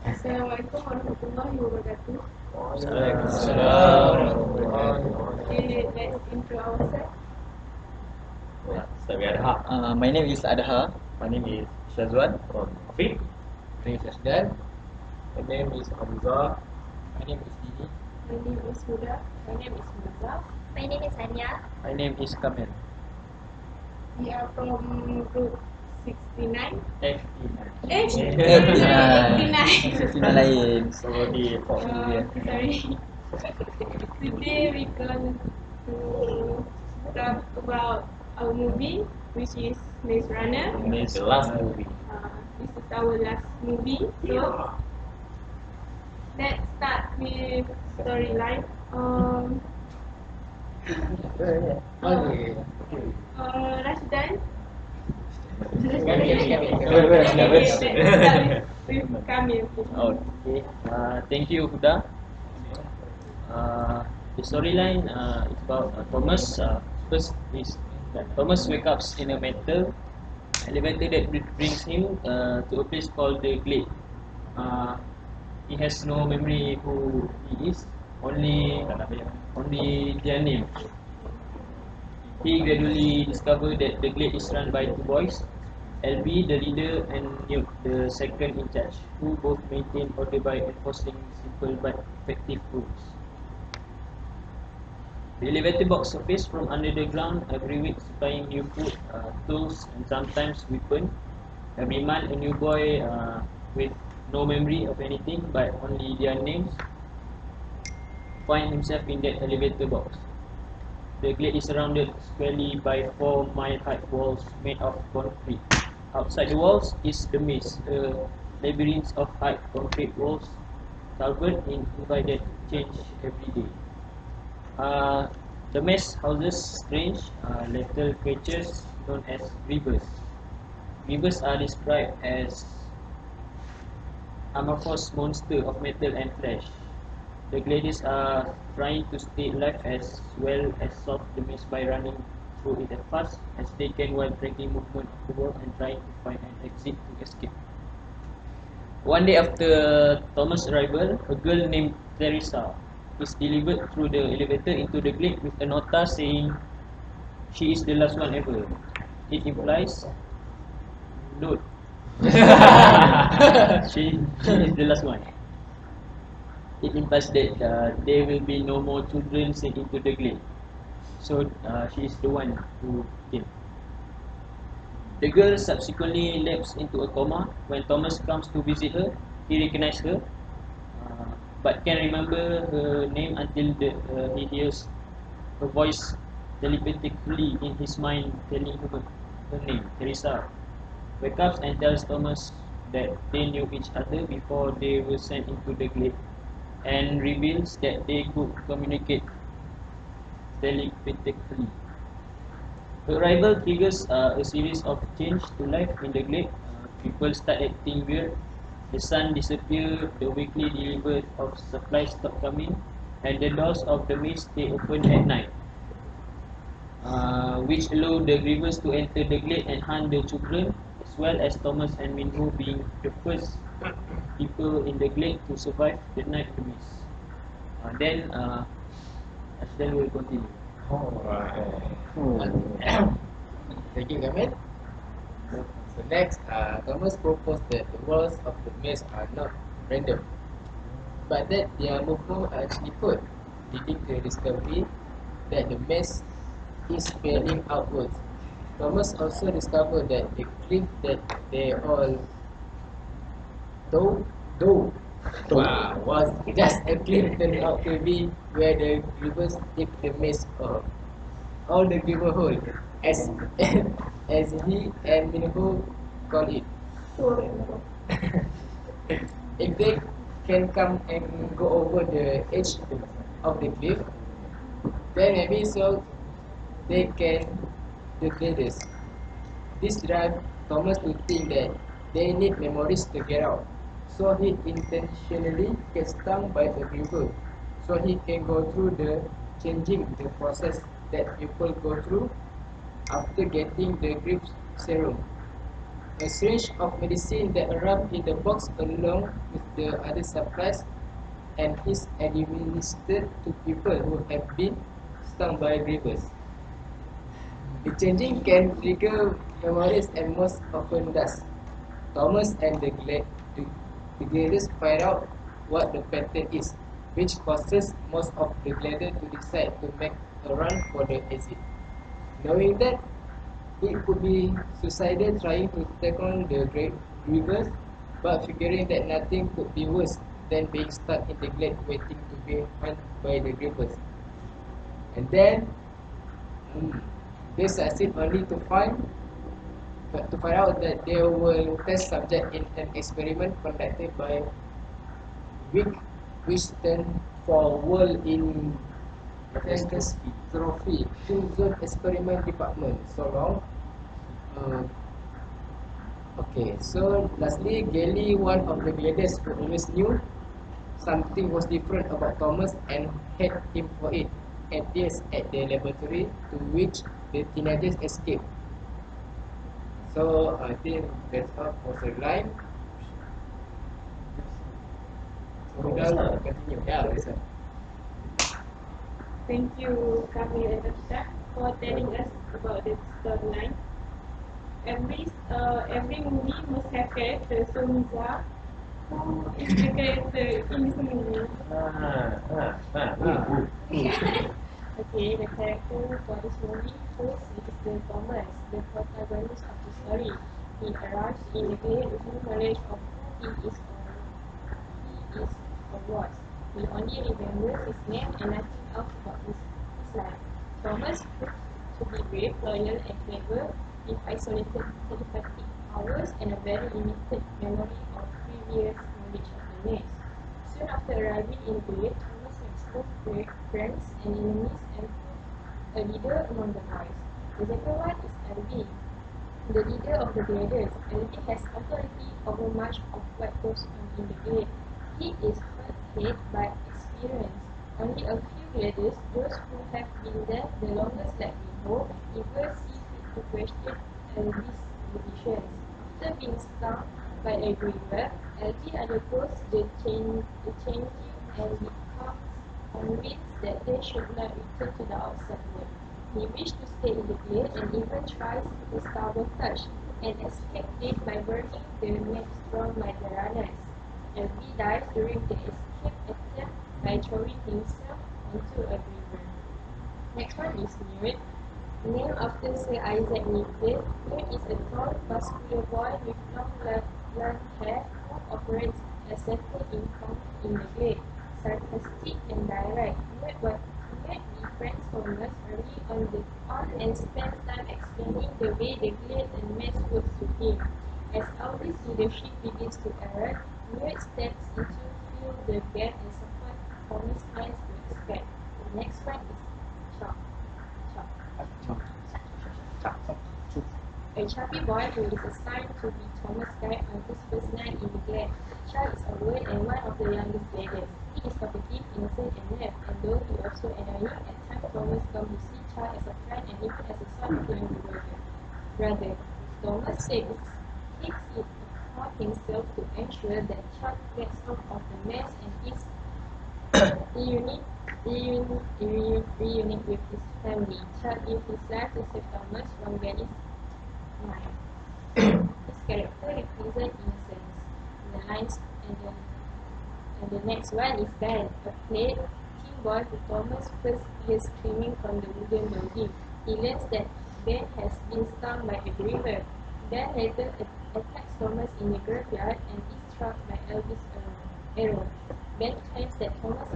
Assalamualaikum warahmatullahi wabarakatuh. Waalaikumsalam. Okay, let's intro ourselves. Start with Adha. My name is Adha. My name is Shazwan from Afiq. My name is Ashdal. My name is Hamza. My name is Dini. My name is Huda. My name is Maza. My name is Anya. My name is Kamil. We are from group 69. F9. 89. Sina lain. Sorry for Sorry. Today we going to talk about our movie, which is Maze Runner. This is the last movie. This is our last movie. So let's start with storyline. Rashdan. Kamil. Let's start with Kamil. Okay. Thank you, Huda. The storyline is about Thomas. First is that Thomas wakes up in a metal elevator that brings him to a place called the Glade. He has no memory who he is, only their name. He gradually discovered that the Glade is run by two boys, LB, the leader, and Newt, the second in charge, who both maintain order by enforcing simple but effective rules. The elevator box surfaces from under the ground every week, supplying new food, tools, and sometimes weapons. Every month, a new boy with no memory of anything but only their names find himself in that elevator box. The glade is surrounded squarely by 4-mile-high walls made of concrete. Outside the walls is the maze, a labyrinth of high concrete walls covered in divided change every day. The maze houses strange little creatures known as grievers. Grievers are described as amorphous monsters of metal and flesh. The gladiators are trying to stay alive as well as solve the maze by running through it as fast as they can while tracking movement of the world and trying to find an exit to escape. One day after Thomas' arrival, a girl named Teresa is delivered through the elevator into the glade with a nota saying she is the last one ever. It implies note. she is the last one. It implies that there will be no more children sent into the glade. So she is the one who came. The girl subsequently lapses into a coma. When Thomas comes to visit her, he recognizes her, but can't remember her name until he hears her voice telepathically in his mind telling her name, Teresa. Wakes up and tells Thomas that they knew each other before they were sent into the glade, and reveals that they could communicate telepathically. Her arrival triggers a series of changes to life in the glade. People start acting weird, the sun disappears, the weekly delivery of supplies stop coming, and the doors of the maze stay open at night, which allow the grievers to enter the glade and hunt the children, as well as Thomas and Minho being the first people in the glade to survive the night in the maze. Then Ashdal will continue. Thank you, Kamil. So next, Thomas proposed that the walls of the maze are not random, but that their movement are actually code, leading to the discovery that the maze is spelling outwards. Thomas also discovered that the cliff that they all though was just a cliff turned out to be where the grievers dig the maze of all the giver hole, as as he and Minho call it. If they can come and go over the edge of the cliff, then maybe so they can defeat this. This drive Thomas to think that they need memories to get out. So he intentionally gets stung by a grievous, so he can go through the changing the process that people go through after getting the grief serum. a syringe of medicine that arrived in the box along with the other supplies and is administered to people who have been stung by grievous. The changing can trigger memories and most often does. Thomas and the gladers find out what the pattern is, which causes most of the gladers to decide to make a run for the exit. Knowing that it could be suicidal trying to take on the grievous, but figuring that nothing could be worse than being stuck in the glade waiting to be hunted by the grievous. And then they succeed only to find out that they were test subject in an experiment conducted by WIC, which stands for World in Catastrophe Zone Experiment Department. So long. Okay, so lastly, Gally, one of the gladiators who always knew something was different about Thomas and had him for it, appears at the laboratory to which the teenagers escaped. So I think that's all for the line. So we now continue. Yeah, that's it. Thank you, Kamil and Tasha, for telling us about the storyline. Every movie must have characters. So Miza, who is the character in this movie? Okay, the character for this movie first is the Thomas, the protagonist of the story. He arrives in the glade with no knowledge of who he is or was. He only remembers his name and nothing else about his life. Thomas proves to be brave, loyal, and clever, with isolated telepathic powers and a very limited memory of previous knowledge of the maze. Soon after arriving in the glade, Thomas makes both friends and enemies and proves a leader among the boys. The second one is Elby, the leader of the gladiators. Elby has authority over much of what goes on in the glade. He is hard-headed by experience. Only a few gladiators, those who have been there the longest like Riho, ever see fit to question Elby's decisions. After being stung by a griever, Elby undergoes the changing and becomes convinced that they should not return to the outside world. He wished to stay in the glade and even tries to sabotage and escape death by burning the maelstrom by the runners. LB dies during the escape attempt by throwing himself onto a river. Next one is Newt. Named after Sir Isaac Newton, Newt is a tall, muscular boy with long blonde hair who operates a certain income in the glade. Sarcastic and direct, Newt befriends Thomas early on and spends time explaining the way the glade and maze works to him. As Alby's leadership begins to erode, Newt steps in to fill the gap and support Thomas' plans to escape. The next one is Chuck. A chubby boy who is assigned to be Thomas' guide on his first night in the glade. Chuck is away and one of the youngest gladiators. He is talkative, innocent, and naive, and though he also annoying, at times Thomas comes to see Chuck as a friend and even as a sort of younger brother. Thomas takes it upon himself to ensure that Chuck gets out of the mess and is reunite with his family. Chuck gives his life to save Thomas from Benny's mind. His character represents innocence. The lines and the next one is Ben, a played teen boy who Thomas first hears screaming from the wooden building. He learns that Ben has been stung by a griever. Ben later attacks Thomas in the graveyard and is struck by Elvis' arrow. Ben claims that Thomas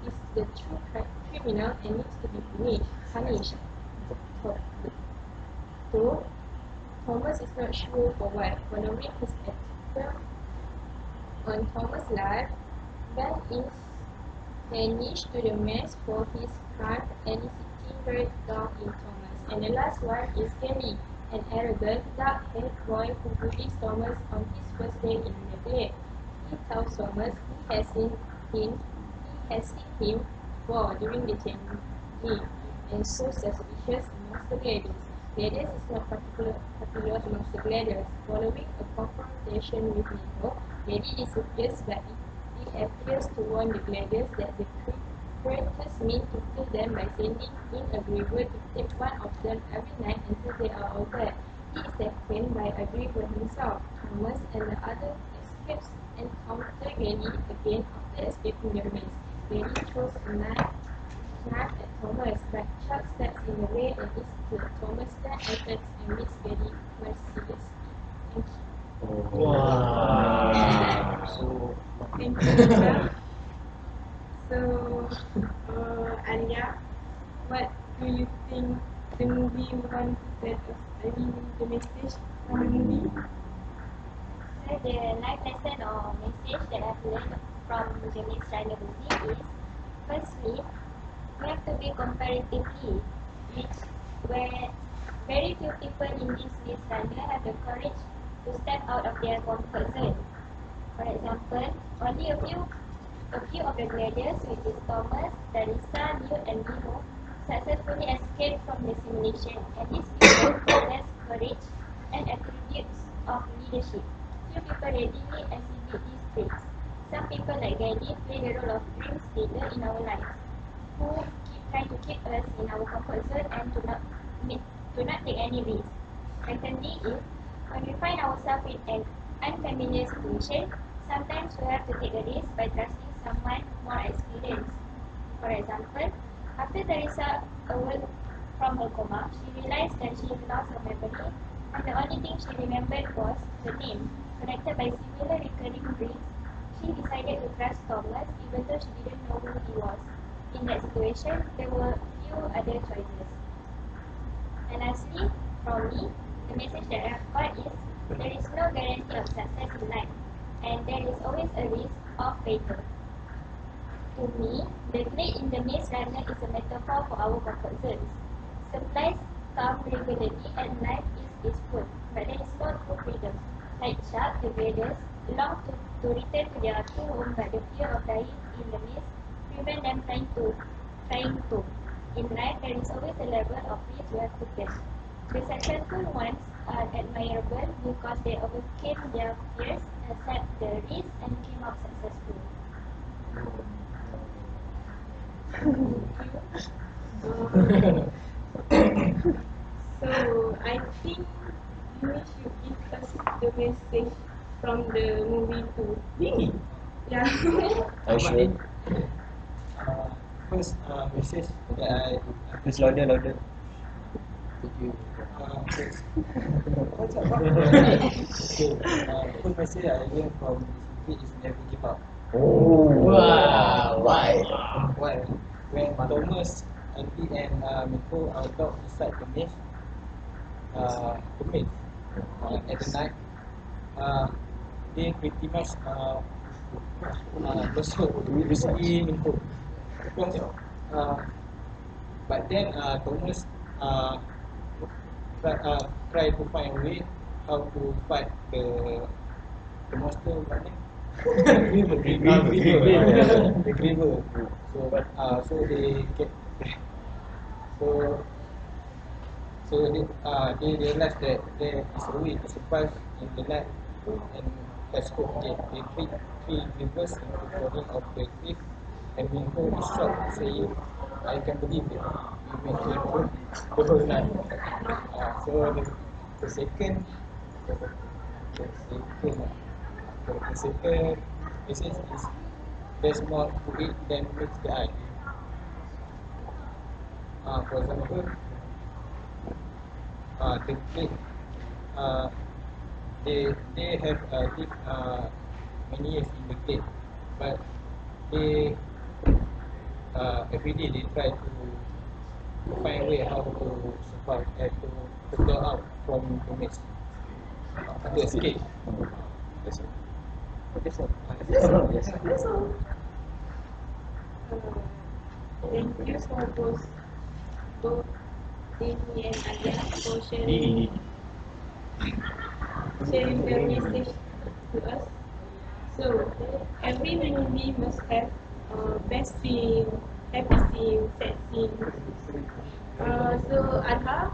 is the true criminal and needs to be punished. Though Thomas is not sure for what, following his attack on Thomas' life, Ben is banished to the mess for his crime and is sitting down in Thomas. And the last one is Kelly, an arrogant, dark-haired boy who bullies Thomas on his first day in the glade. He tells Thomas he has seen him before during the changing and so suspicious amongst the gladiators. Gladius is not particular amongst the gladiators. Following a confrontation with Minho, Glady disappears, but it appears to warn the gladiators that the traitors mean to kill them by sending in a griever to take one of them every night until they are all dead. He is taken by a griever himself. Thomas and the other escapes encounter Glady again after escaping the maze. Glady throws a knife at Thomas, but Chuck steps in the way and is killed. Thomas then attacks and meets Glady mercilessly. Thank you. Wow. So Thank you, Lisa. So, Anya, what do you think the movie want to tell us? I mean, the message from the movie? So the life lesson or message that I've learned from the Maze Runner movie is, firstly, we have to be comparatively, where very few people in this Maze Runner have the courage to step out of their comfort zone. For example, only a few of the gladiators, which is Thomas, Teresa, Liu, and Miho, successfully escaped from the simulation, and these people possess courage and attributes of leadership. Few people readily exhibit these traits. Some people like Gandhi play the role of dream leader in our lives, who keep trying to keep us in our comfort zone and do not take any risks. Secondly, is when we find ourselves in an unfamiliar situation, sometimes we have to take a risk by trusting someone more experienced. For example, after Teresa awoke from her coma, she realized that she had lost her memory, and the only thing she remembered was her name. Connected by similar recurring dreams, she decided to trust Thomas even though she didn't know who he was. In that situation, there were few other choices. And lastly, from me, the message that I've got is there is no guarantee of success in life, and there is always a risk of failure. To me, the glade in the maze runner is a metaphor for our comfort zones. Supplies come regularly and life is peaceful, but there is no true freedom. Like Chuck, the graders long to return to their true home, but the fear of dying in the maze prevent them trying to. In life, there is always a level of risk we have to take. The successful ones are admirable because they overcame their fears, accept the risk, and came out successful. So, I think you should give us the message from the movie too. me. Yeah. Are you sure? First message that I Please louder, louder. thank you. First, okay, first message I learned from this movie is never give up. Oh, Wow. why? Why? When Thomas, Andy, and Miko are locked inside the maze at the night, they pretty much basically Miko. Because, but then Thomas try to find a way how to fight the monster. What name? The Griever. So they get so they realize that there is a way to survive in the night and escape again. They treat three Grievers in the falling of the cliff, and Minho is shocked, saying, "I can believe it. You made it through the whole night." So the second the second message is there's more to it than meets the eye. For example, the plate, uh, they have lived many years in the plate, but they every day they try to find a way how to survive and to go out from the maze, to escape. That's all. That's all. Yes. That's all. Thank you for both Dini and Aya for sharing their message to us. So, every movie must have best scene, happy scene, sad scene. So, Adha,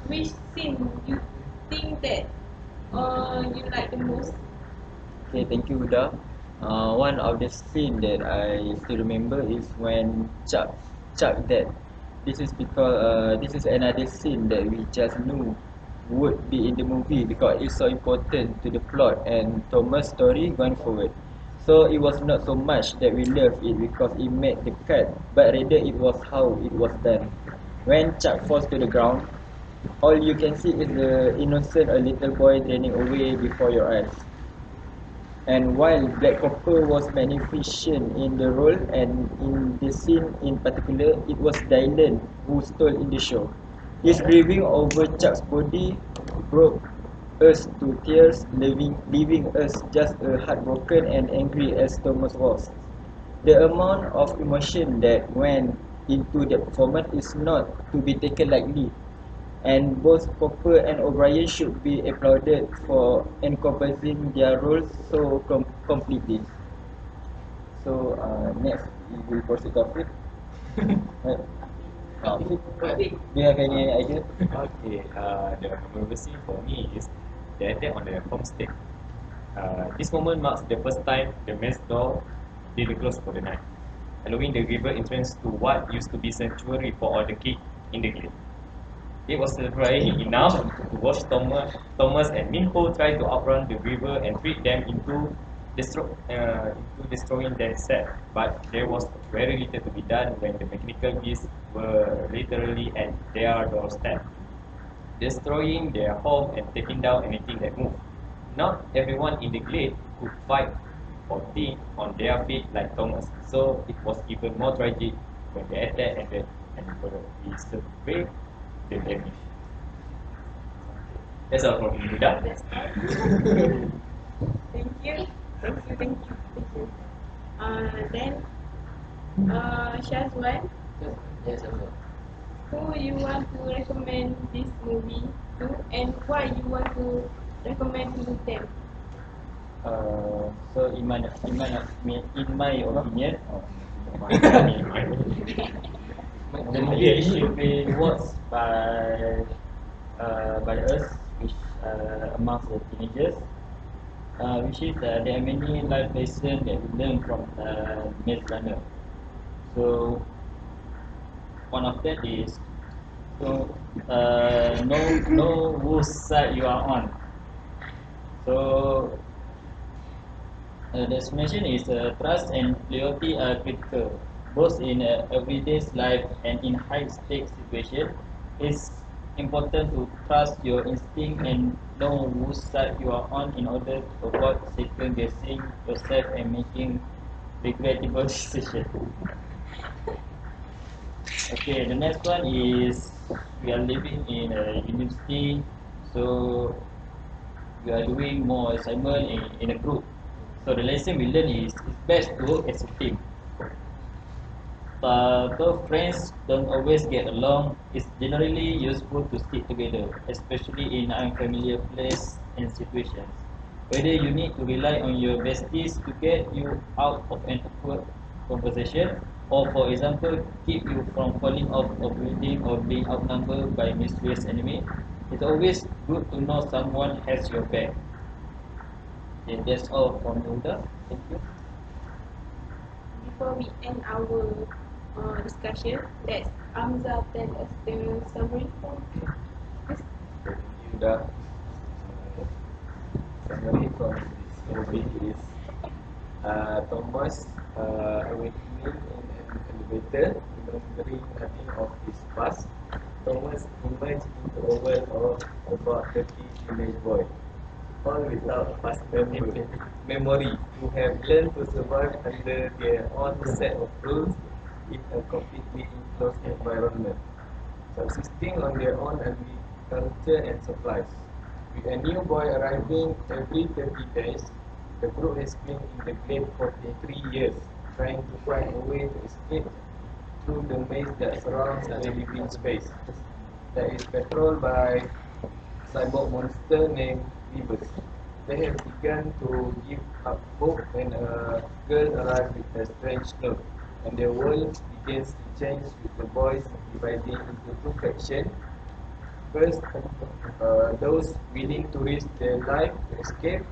which scene you think that you like the most? Okay, thank you, Huda. One of the scene that I still remember is when Chuck that. This is because this is another scene that we just knew would be in the movie because it's so important to the plot and Thomas' story going forward. So it was not so much that we loved it because it made the cut, but rather it was how it was done. When Chuck falls to the ground, all you can see is the innocent a little boy running away before your eyes. And while Black Copper was magnificent in the role and in the scene in particular, it was Dylan who stole in the show. His grieving over Chuck's body broke us to tears, leaving us just as heartbroken and angry as Thomas was. The amount of emotion that went into the performance is not to be taken lightly, and both Cooper and O'Brien should be applauded for encompassing their roles so completely. So next we will proceed to Afiq. Right. Afiq, do you have any idea? Okay, the memorable scene for me is the attack on the homestead. This moment marks the first time the men's door did close for the night, allowing the river entrance to what used to be sanctuary for all the kids in the glade. It was terrifying enough to watch Thomas and Minho try to outrun the river and trick them into destroying themselves. But there was very little to be done when the mechanical beasts were literally at their doorstep, destroying their home and taking down anything that moved. Not everyone in the glade could fight or think on their feet like Thomas, so it was even more tragic when the attack ended and we surveyed the damage. That's all from me, Buddha. That's all. Thank you. Thank you. Then Shazwan, Yes, also. who you want to recommend this movie to and why you want to recommend to them? So in my opinion, the movie should be watched by us, which amongst the teenagers, which is there are many life lessons that we learn from Maze Runner. So one of that is know whose side you are on. So the explanation is trust and loyalty are critical, both in everyday life and in high-stakes situation. It's important to trust your instinct and know whose side you are on in order to avoid second-guessing yourself and making regrettable decisions. Okay, the next one is we are living in a university, so we are doing more assignment in a group. So the lesson we learn is it's best to work as a team. Though friends don't always get along, it's generally useful to stick together, especially in unfamiliar places and situations. Whether you need to rely on your besties to get you out of an awkward conversation, or for example, keep you from falling off a building or being outnumbered by mysterious enemy, it's always good to know someone has your back. Okay, that's all from Hilda. Thank you. Before we end our discussion, let Amza tell us the summary form. Yes. Hilda, summary from this movie is Thomas awakening in an elevator, remembering nothing of his past. Thomas emerged into a world of about 30 teenage boys, all without past memory, who have learned to survive under their own set of rules in a completely enclosed environment, subsisting on their own agriculture and supplies. With a new boy arriving every 30 days, the group has been in the glade for 23 years, trying to find a way to escape through the maze that surrounds the living space, that is patrolled by cyborg monster named Beavers. They have begun to give up hope when a girl arrives with a strange note, and their world begins to change with the boys dividing into two factions, First, those willing to risk their life to escape,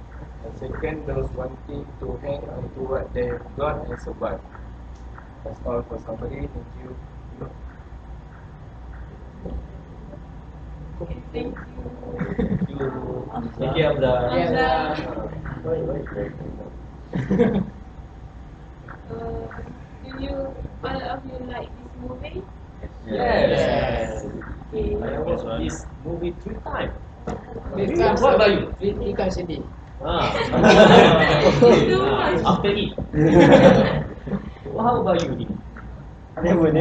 and second, those wanting to hang on to what they have got and survive. That's all for summary. Thank you. Okay, thank you. Thank you, Hamza. Yeah. Do you all of you like this movie? Yes. Okay. I watched this movie 3 times. What about you? Three times a day. After it. Well, how about you, Nick? Never.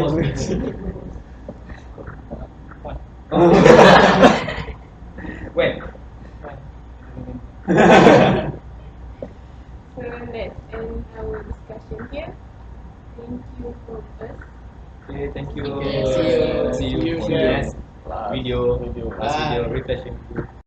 When? So let's end our discussion here. Thank you for us. Okay, thank you. Okay, see you. See you See you for guys. the video. Last video, refreshing.